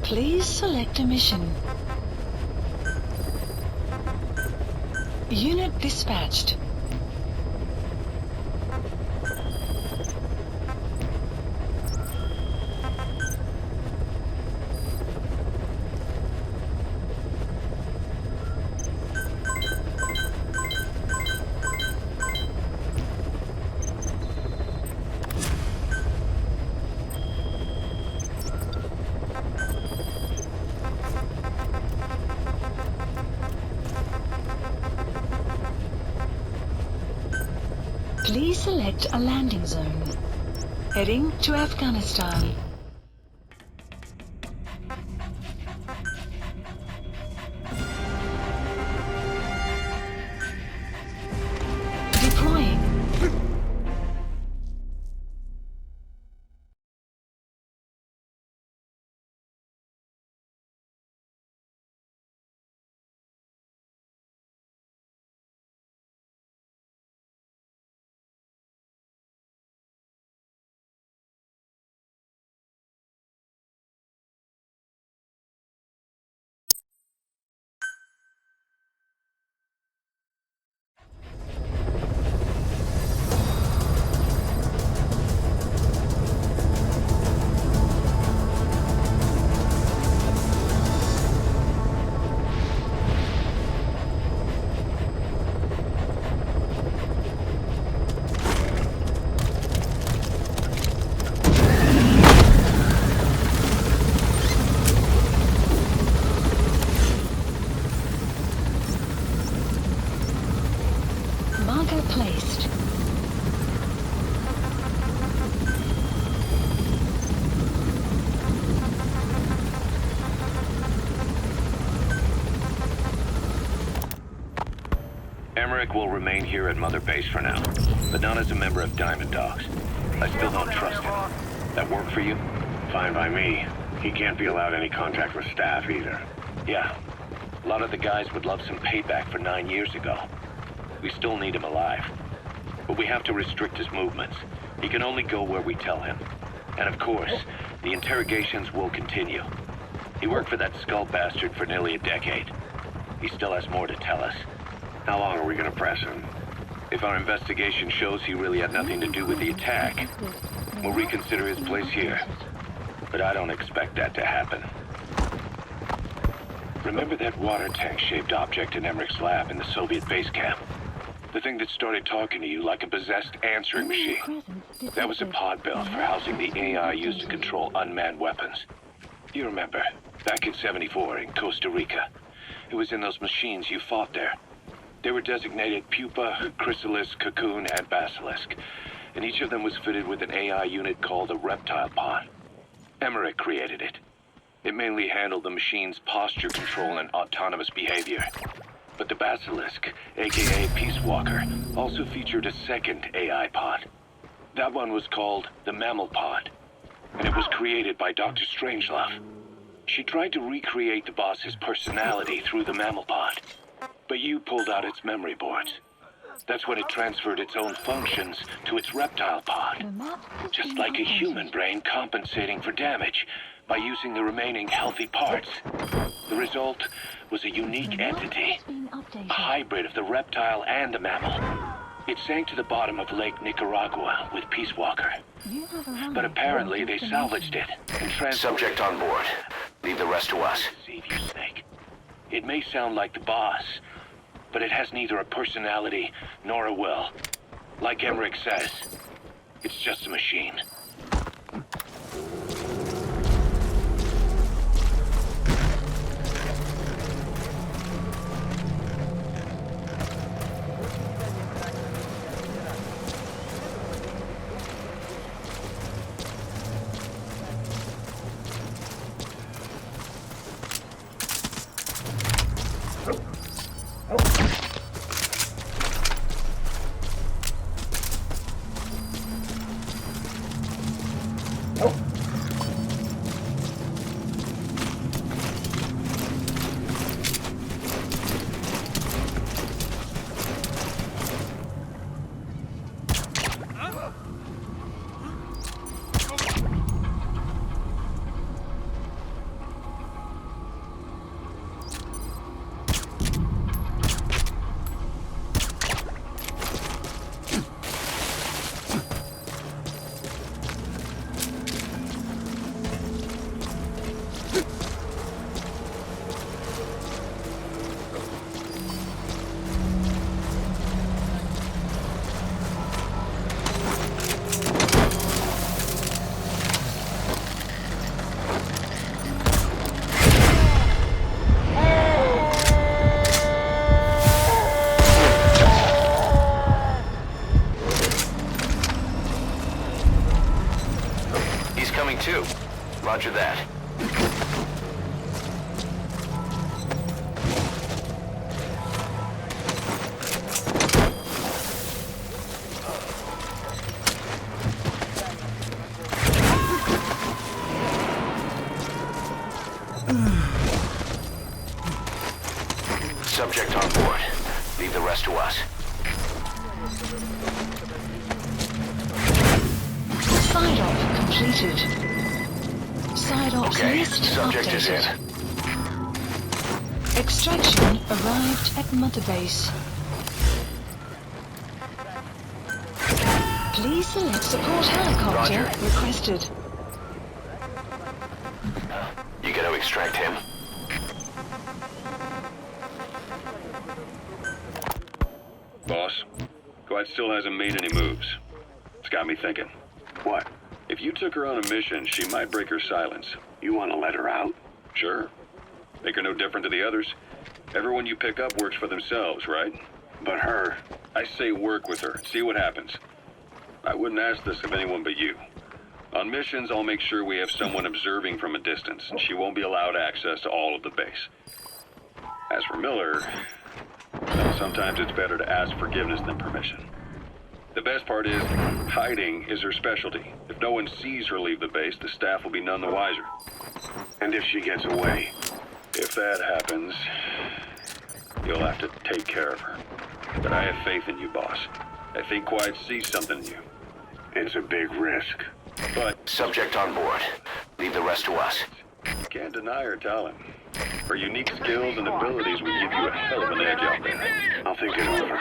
Please select a mission. Unit dispatched. Please select a landing zone. Heading to Afghanistan. Deploying. Marker placed. Emmerich will remain here at Mother Base for now, but not as a member of Diamond Dogs. I still don't trust him. That work for you? Fine by me. He can't be allowed any contact with staff either. Yeah. A lot of the guys would love some payback for 9 years ago. We still need him alive. But we have to restrict his movements. He can only go where we tell him. And of course, the interrogations will continue. He worked for that skull bastard for nearly a decade. He still has more to tell us. How long are we gonna press him? If our investigation shows he really had nothing to do with the attack, we'll reconsider his place here. But I don't expect that to happen. Remember that water tank-shaped object in Emmerich's lab in the Soviet base camp? The thing that started talking to you like a possessed answering machine. That was a pod built for housing the AI used to control unmanned weapons. You remember, back in '74 in Costa Rica. It was in those machines you fought there. They were designated Pupa, Chrysalis, Cocoon, and Basilisk, and each of them was fitted with an AI unit called a reptile pod. Emmerich created it. It mainly handled the machine's posture control and autonomous behavior. But the Basilisk, aka Peace Walker, also featured a second AI pod. That one was called the Mammal Pod, and it was created by Dr. Strangelove. She tried to recreate the boss's personality through the Mammal Pod, but you pulled out its memory boards. That's when it transferred its own functions to its reptile pod, just like a human brain compensating for damage by using the remaining healthy parts. The result was a unique entity, a hybrid of the reptile and the mammal. It sank to the bottom of Lake Nicaragua with Peace Walker. But apparently they salvaged it and transferred... Subject on board. Leave the rest to us. Save you, Snake. It may sound like the boss, but it has neither a personality nor a will. Like Emmerich says, it's just a machine. Subject on board. Leave the rest to us. Side op completed. Side ops Okay, list subject updated. is in. Extraction arrived at Mother Base. Please select support helicopter Roger. requested. You gotta extract him. Boss, Quiet still hasn't made any moves. It's got me thinking. What? If you took her on a mission, she might break her silence. You want to let her out? Sure. Make her no different to the others. Everyone you pick up works for themselves, right? But her... I say work with her. See what happens. I wouldn't ask this of anyone but you. On missions, I'll make sure we have someone observing from a distance, and she won't be allowed access to all of the base. As for Miller, well, sometimes it's better to ask forgiveness than permission. The best part is, hiding is her specialty. If no one sees her leave the base, the staff will be none the wiser. And if she gets away? If that happens, you'll have to take care of her. But I have faith in you, boss. I think Quiet sees something in you. It's a big risk. But Subject on board. Leave the rest to us. you can't deny her talent. Her unique skills and abilities would give you a hell of an edge out there. I'll think it over.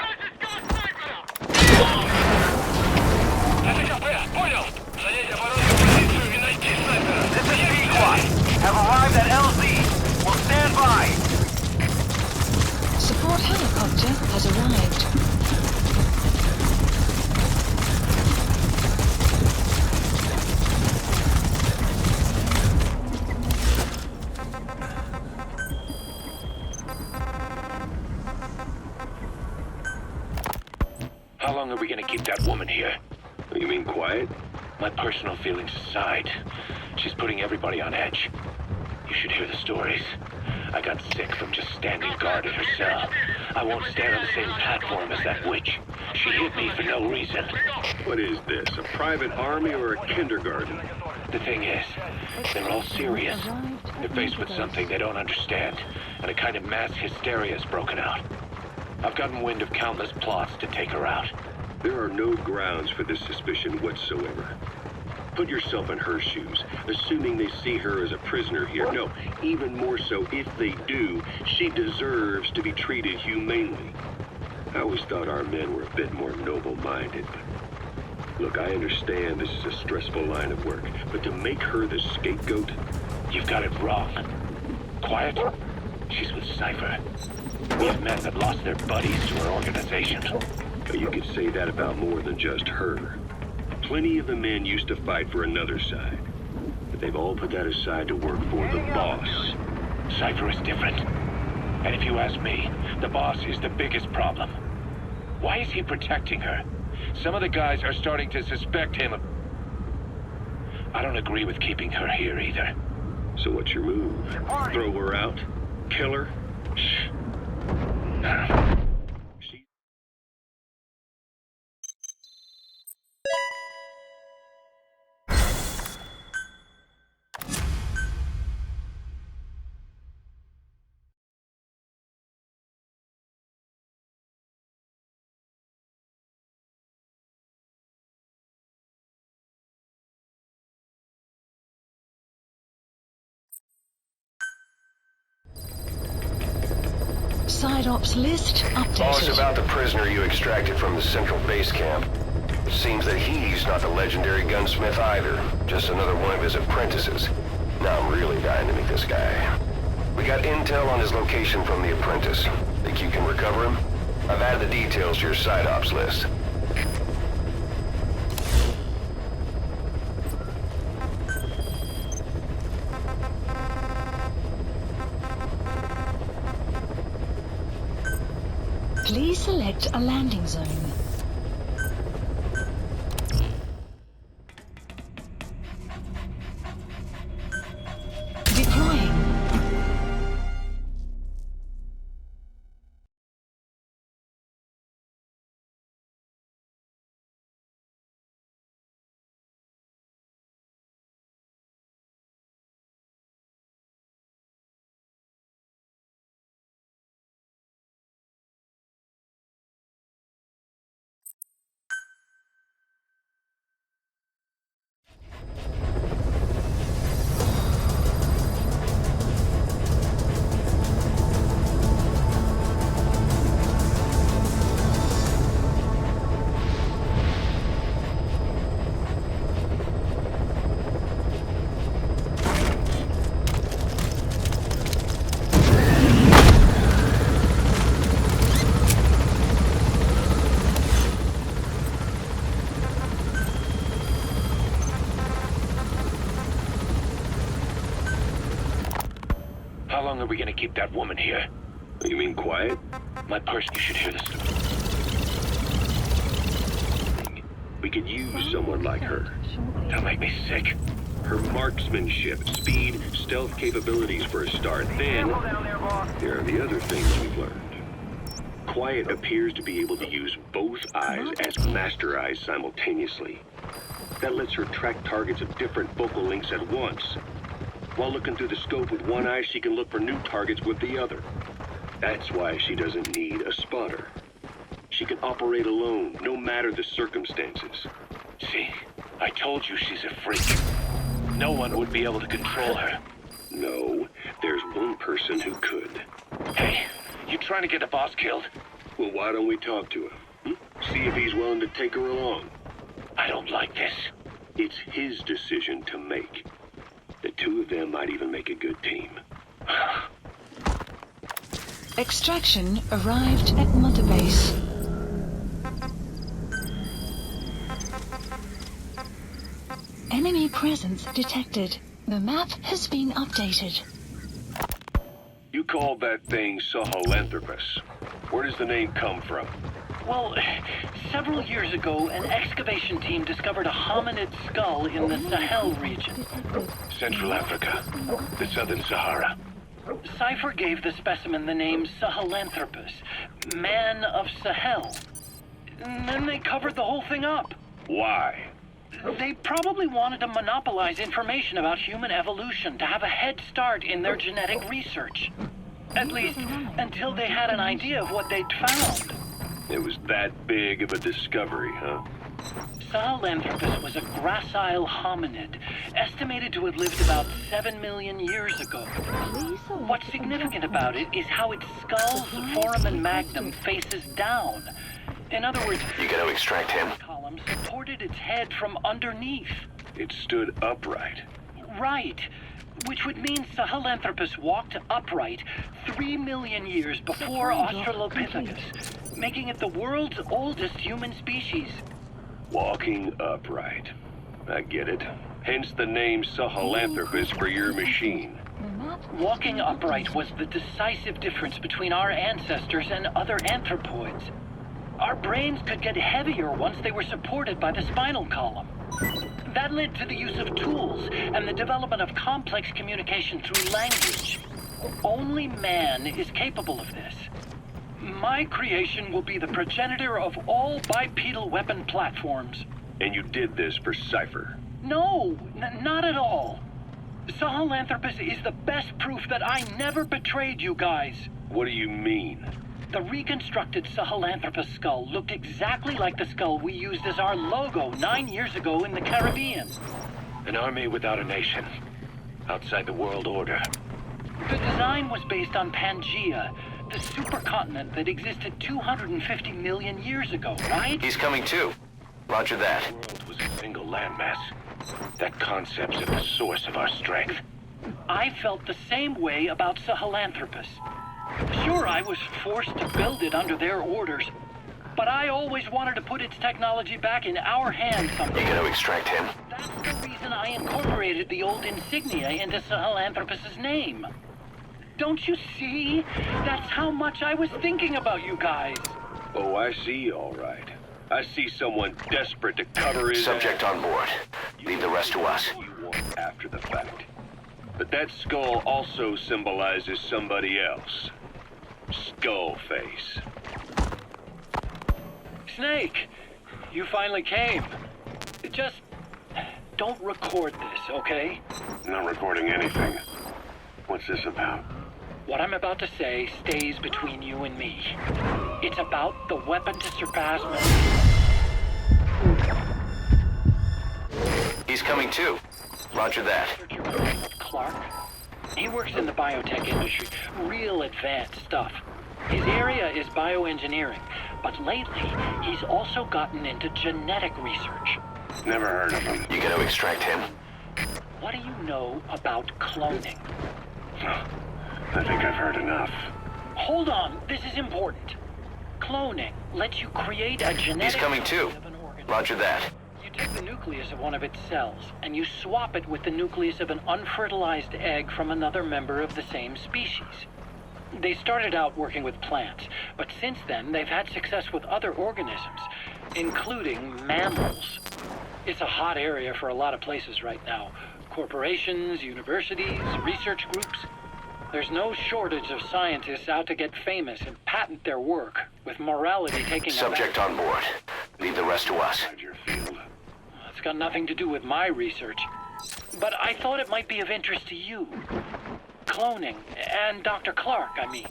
This is P-Quad. Have arrived at LZ. Will stand by. Support helicopter has arrived. How long are we gonna keep that woman here? You mean Quiet? My personal feelings aside, she's putting everybody on edge. You should hear the stories. I got sick from just standing guard at her cell. I won't stand on the same platform as that witch. She hit me for no reason. What is this, a private army or a kindergarten? The thing is, they're all serious. They're faced with something they don't understand, and a kind of mass hysteria has broken out. I've gotten wind of countless plots to take her out. There are no grounds for this suspicion whatsoever. Put yourself in her shoes, assuming they see her as a prisoner here. No, even more so, if they do, she deserves to be treated humanely. I always thought our men were a bit more noble-minded, but look, I understand this is a stressful line of work, but to make her the scapegoat? You've got it wrong. Quiet? She's with Cypher. We have men that lost their buddies to her organization. But you could say that about more than just her. Plenty of the men used to fight for another side, but they've all put that aside to work for the boss. Cypher is different. And if you ask me, the boss is the biggest problem. Why is he protecting her? Some of the guys are starting to suspect him of... I don't agree with keeping her here either. So what's your move? Throw her out? Kill her? Shh. She... Side ops list Boss, updated. about the prisoner you extracted from the central base camp. It seems that he's not the legendary Gunsmith either. Just another one of his apprentices. Now I'm really dying to meet this guy. We got intel on his location from the apprentice. Think you can recover him? I've added the details to your side ops list. Please select a landing zone. How long are we gonna keep that woman here? You mean quiet? My person, you should hear this story. We could use someone like her. That'll make me sick. Her marksmanship, speed, stealth capabilities for a start. Then, Careful down there, boss. there are the other things we've learned. Quiet appears to be able to use both eyes as master eyes simultaneously. That lets her track targets of different focal lengths at once. While looking through the scope with one eye, she can look for new targets with the other. That's why she doesn't need a spotter. She can operate alone, no matter the circumstances. See, I told you she's a freak. No one would be able to control her. No, there's one person who could. Hey, you trying to get the boss killed? Well, why don't we talk to him? See if he's willing to take her along. I don't like this. It's his decision to make. The two of them might even make a good team. Extraction arrived at Mother Base. Enemy presence detected. The map has been updated. You called that thing Sahelanthropus. Where does the name come from? Well, several years ago, an excavation team discovered a hominid skull in the Sahel region. Central Africa, the Southern Sahara. Cypher gave the specimen the name Sahelanthropus, man of Sahel. And then they covered the whole thing up. Why? They probably wanted to monopolize information about human evolution to have a head start in their genetic research. At least, until they had an idea of what they'd found. It was that big of a discovery, huh? Sahelanthropus was a gracile hominid, estimated to have lived about 7 million years ago. What's significant about it is how its skull's foramen magnum faces down. In other words, You gonna extract him? the column supported its head from underneath. It stood upright. Right. Which would mean Sahelanthropus walked upright 3 million years before Australopithecus, making it the world's oldest human species. Walking upright. I get it. Hence the name Sahelanthropus for your machine. Walking upright was the decisive difference between our ancestors and other anthropoids. Our brains could get heavier once they were supported by the spinal column. That led to the use of tools and the development of complex communication through language. Only man is capable of this. My creation will be the progenitor of all bipedal weapon platforms. And you did this for Cypher. No, not at all. Sahelanthropus is the best proof that I never betrayed you guys. What do you mean? The reconstructed Sahelanthropus skull looked exactly like the skull we used as our logo 9 years ago in the Caribbean. An army without a nation. Outside the world order. The design was based on Pangaea, the supercontinent that existed 250 million years ago, right? He's coming too. Roger that. The world was a single landmass. That concept's at the source of our strength. I felt the same way about Sahelanthropus. Sure, I was forced to build it under their orders, but I always wanted to put its technology back in our hands You someday. gonna extract him? That's the reason I incorporated the old insignia into Sahelanthropus's name. Don't you see? That's how much I was thinking about you guys. Oh, I see, all right. I see someone desperate to cover his Subject ass. on board. Leave the rest to us. You want after the fact. But that skull also symbolizes somebody else. Skullface. Snake, you finally came. Just don't record this, okay? Not recording anything. What's this about? What I'm about to say stays between you and me. It's about the weapon to surpass He's coming too. Roger that. Clark. He works in the biotech industry. Real advanced stuff. His area is bioengineering, but lately he's also gotten into genetic research. Never heard of him. You gonna extract him? What do you know about cloning? I think I've heard enough. Hold on, this is important. Cloning lets you create a genetic He's coming too. copy of an organism. Roger that. You take the nucleus of one of its cells, and you swap it with the nucleus of an unfertilized egg from another member of the same species. They started out working with plants, but since then they've had success with other organisms, including mammals. It's a hot area for a lot of places right now. Corporations, universities, research groups. There's no shortage of scientists out to get famous and patent their work, with morality taking Subject on board. Leave the rest to us. Your field. It's got nothing to do with my research. But I thought it might be of interest to you. Cloning, and Dr. Clark, I mean.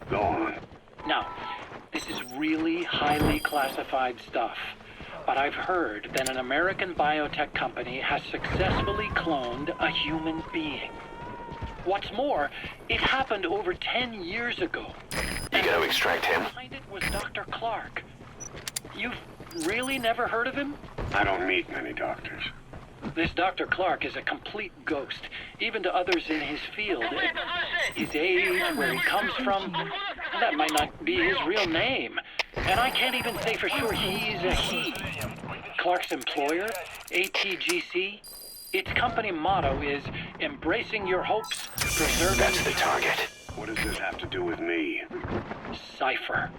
Go on. Now, this is really highly classified stuff. But I've heard that an American biotech company has successfully cloned a human being. What's more, it happened over 10 years ago. You gotta extract him. Behind it was Dr. Clark. You've really never heard of him? I don't meet many doctors. This Dr. Clark is a complete ghost, even to others in his field. His age, where he comes from, that might not be his real name. And I can't even say for sure he's a he. Clark's employer, ATGC, its company motto is embracing your hopes, preserving... That's the target. What does this have to do with me? Cypher.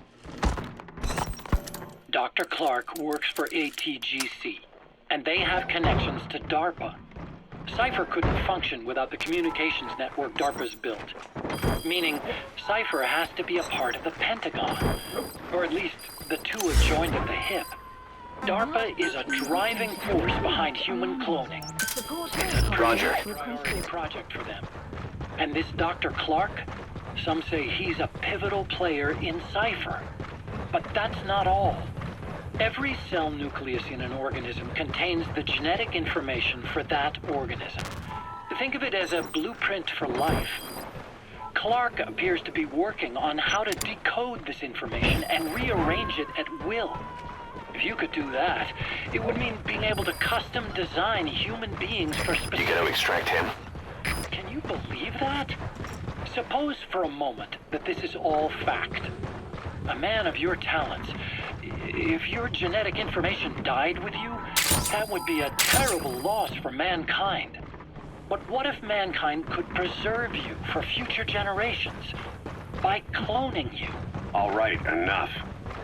Dr. Clark works for ATGC, and they have connections to DARPA. Cypher couldn't function without the communications network DARPA's built. Meaning, Cypher has to be a part of the Pentagon, or at least the two are joined at the hip. DARPA is a driving force behind human cloning. It's a Roger. priority project for them. And this Dr. Clark, some say he's a pivotal player in Cypher. But that's not all. Every cell nucleus in an organism contains the genetic information for that organism. Think of it as a blueprint for life. Clark appears to be working on how to decode this information and rearrange it at will. If you could do that, it would mean being able to custom design human beings for specific... You gotta extract him. Can you believe that? Suppose for a moment that this is all fact. A man of your talents, if your genetic information died with you, that would be a terrible loss for mankind. But what if mankind could preserve you for future generations by cloning you? All right, enough.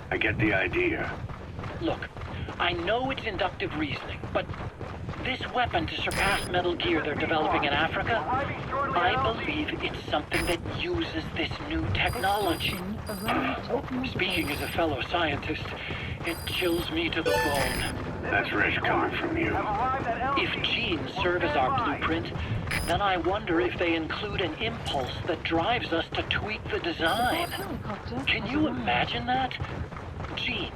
I get the idea. Look, I know it's inductive reasoning, but this weapon to surpass Metal Gear they're developing in Africa, I believe it's something that uses this new technology. Speaking as a fellow scientist, it chills me to the bone. That's rich coming from you. If genes serve as our blueprint, then I wonder if they include an impulse that drives us to tweak the design. Can you imagine that? Genes,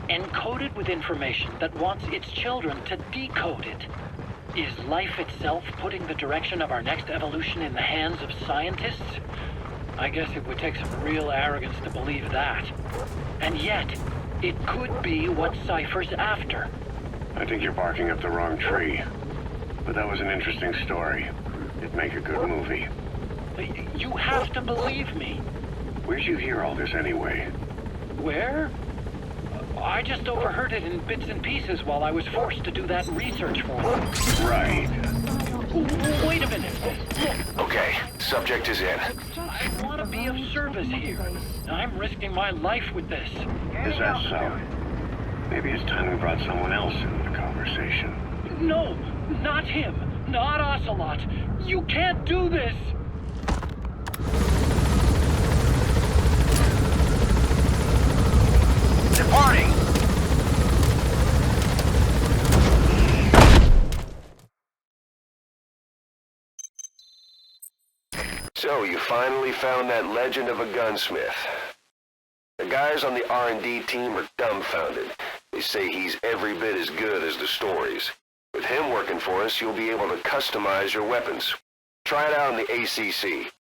encoded with information that wants its children to decode it. Is life itself putting the direction of our next evolution in the hands of scientists? I guess it would take some real arrogance to believe that. And yet, it could be what Cypher's after. I think you're barking up the wrong tree. But that was an interesting story. It'd make a good movie. You have to believe me. Where'd you hear all this anyway? Where? I just overheard it in bits and pieces while I was forced to do that research for them. Right. Wait a minute. Look, Okay, subject is in. I want to be of service here. I'm risking my life with this. Is that so? Maybe it's time we brought someone else into the conversation. No, not him. Not Ocelot. You can't do this. Departing! So you finally found that legend of a gunsmith. The guys on the R&D team are dumbfounded. They say he's every bit as good as the stories. With him working for us, you'll be able to customize your weapons. Try it out in the ACC.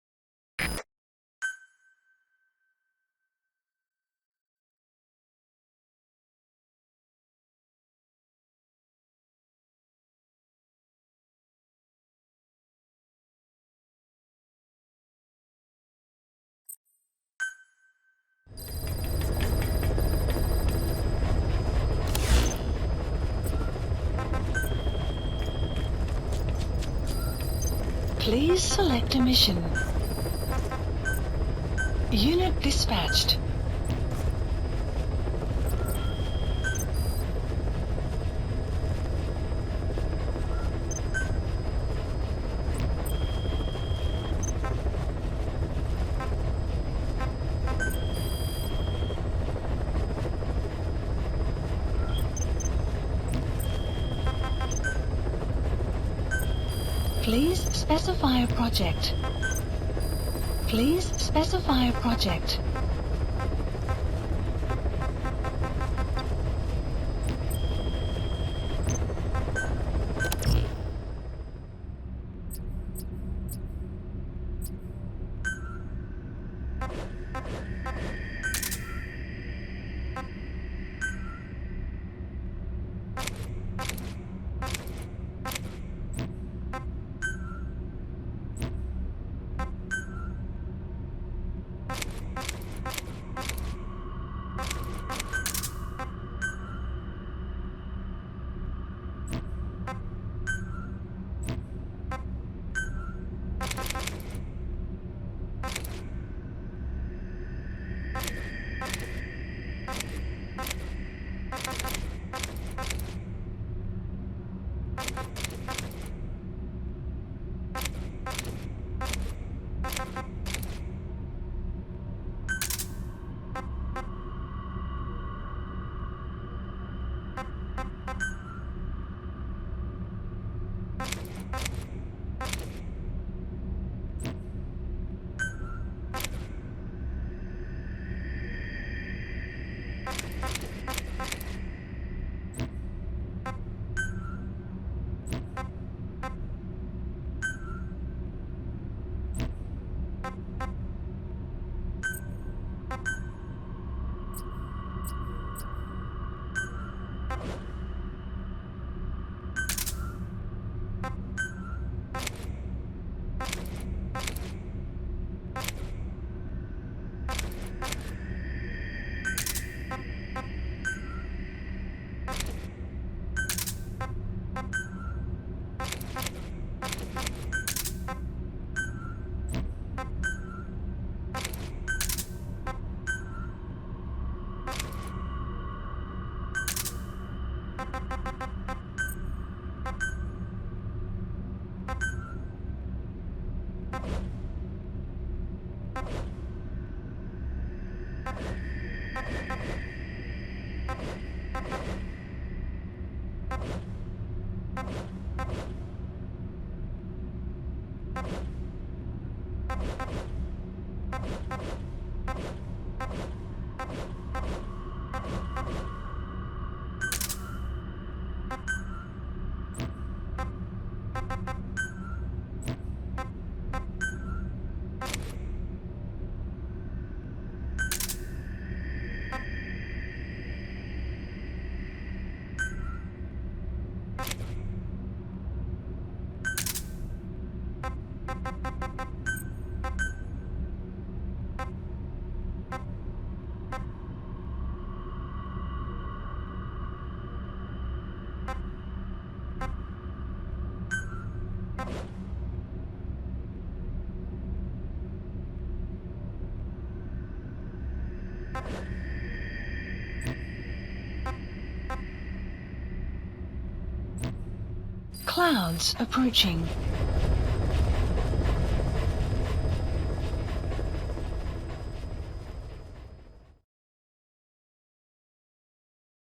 Please select a mission. Unit dispatched. Please specify a project. Please specify a project. Clouds approaching.